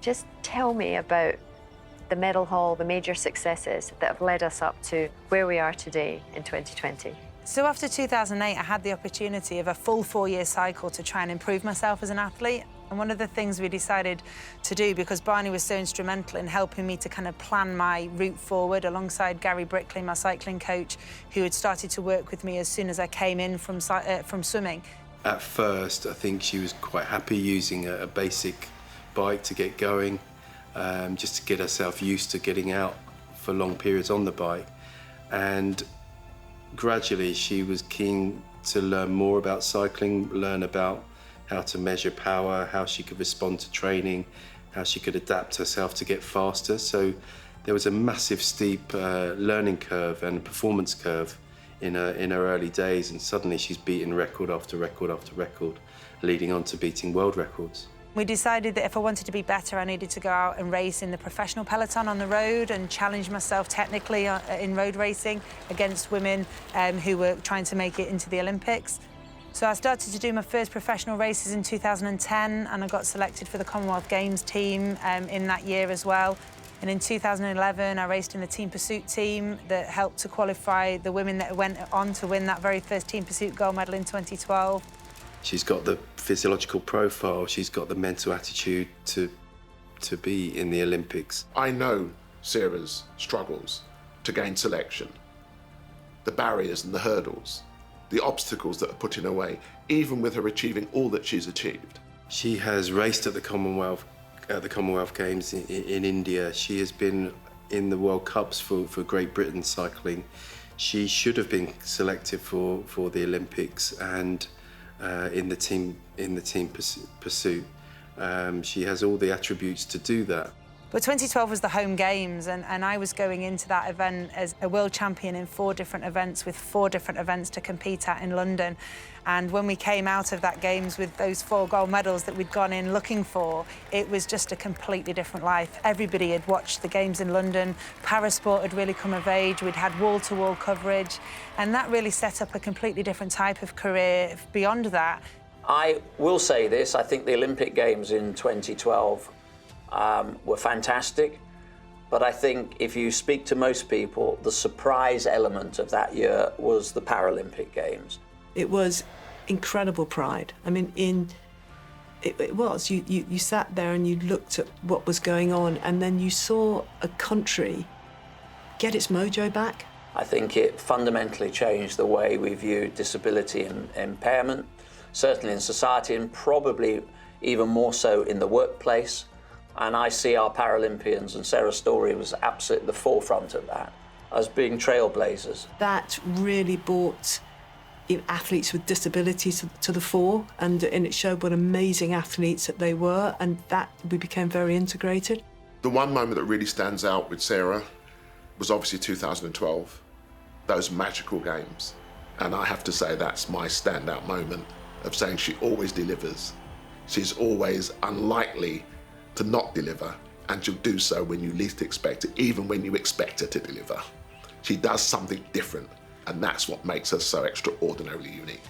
Just tell me about the medal haul, the major successes that have led us up to where we are today in 2020. So after 2008, I had the opportunity of a full 4-year cycle to try and improve myself as an athlete. And one of the things we decided to do, because Barney was so instrumental in helping me to kind of plan my route forward alongside Gary Brickley, my cycling coach, who had started to work with me as soon as I came in from swimming. At first, I think she was quite happy using a basic bike to get going, just to get herself used to getting out for long periods on the bike. And gradually, she was keen to learn more about cycling, learn about how to measure power, how she could respond to training, how she could adapt herself to get faster. So there was a massive steep learning curve and performance curve in her early days, and suddenly she's beaten record after record after record, leading on to beating world records. We decided that if I wanted to be better, I needed to go out and race in the professional peloton on the road and challenge myself technically in road racing against women who were trying to make it into the Olympics. So I started to do my first professional races in 2010, and I got selected for the Commonwealth Games team in that year as well. And in 2011, I raced in the team pursuit team that helped to qualify the women that went on to win that very first team pursuit gold medal in 2012. She's got the physiological profile, she's got the mental attitude to be in the Olympics. I know Sarah's struggles to gain selection, the barriers and the hurdles, the obstacles that are put in her way, even with her achieving all that she's achieved. She has raced at the Commonwealth Games in India. She has been in the World Cups for Great Britain cycling. She should have been selected for the Olympics and in the team pursuit. She has all the attributes to do that. But 2012 was the home games, and I was going into that event as a world champion in 4 different events, with 4 different events to compete at in London. And when we came out of that games with those 4 gold medals that we'd gone in looking for, it was just a completely different life. Everybody had watched the games in London. Parasport had really come of age. We'd had wall-to-wall coverage, and that really set up a completely different type of career beyond that. I will say this, I think the Olympic Games in 2012 were fantastic, but I think if you speak to most people, the surprise element of that year was the Paralympic Games. It was incredible pride. I mean, it was. You sat there and you looked at what was going on, and then you saw a country get its mojo back. I think it fundamentally changed the way we view disability and impairment, certainly in society, and probably even more so in the workplace. And I see our Paralympians, and Sarah Storey was absolutely the forefront of that, as being trailblazers. That really brought athletes with disabilities to the fore, and it showed what amazing athletes that they were, and that we became very integrated. The one moment that really stands out with Sarah was obviously 2012, those magical games. And I have to say that's my standout moment of saying she always delivers. She's always unlikely to not deliver, and she'll do so when you least expect it, even when you expect her to deliver. She does something different, and that's what makes her so extraordinarily unique.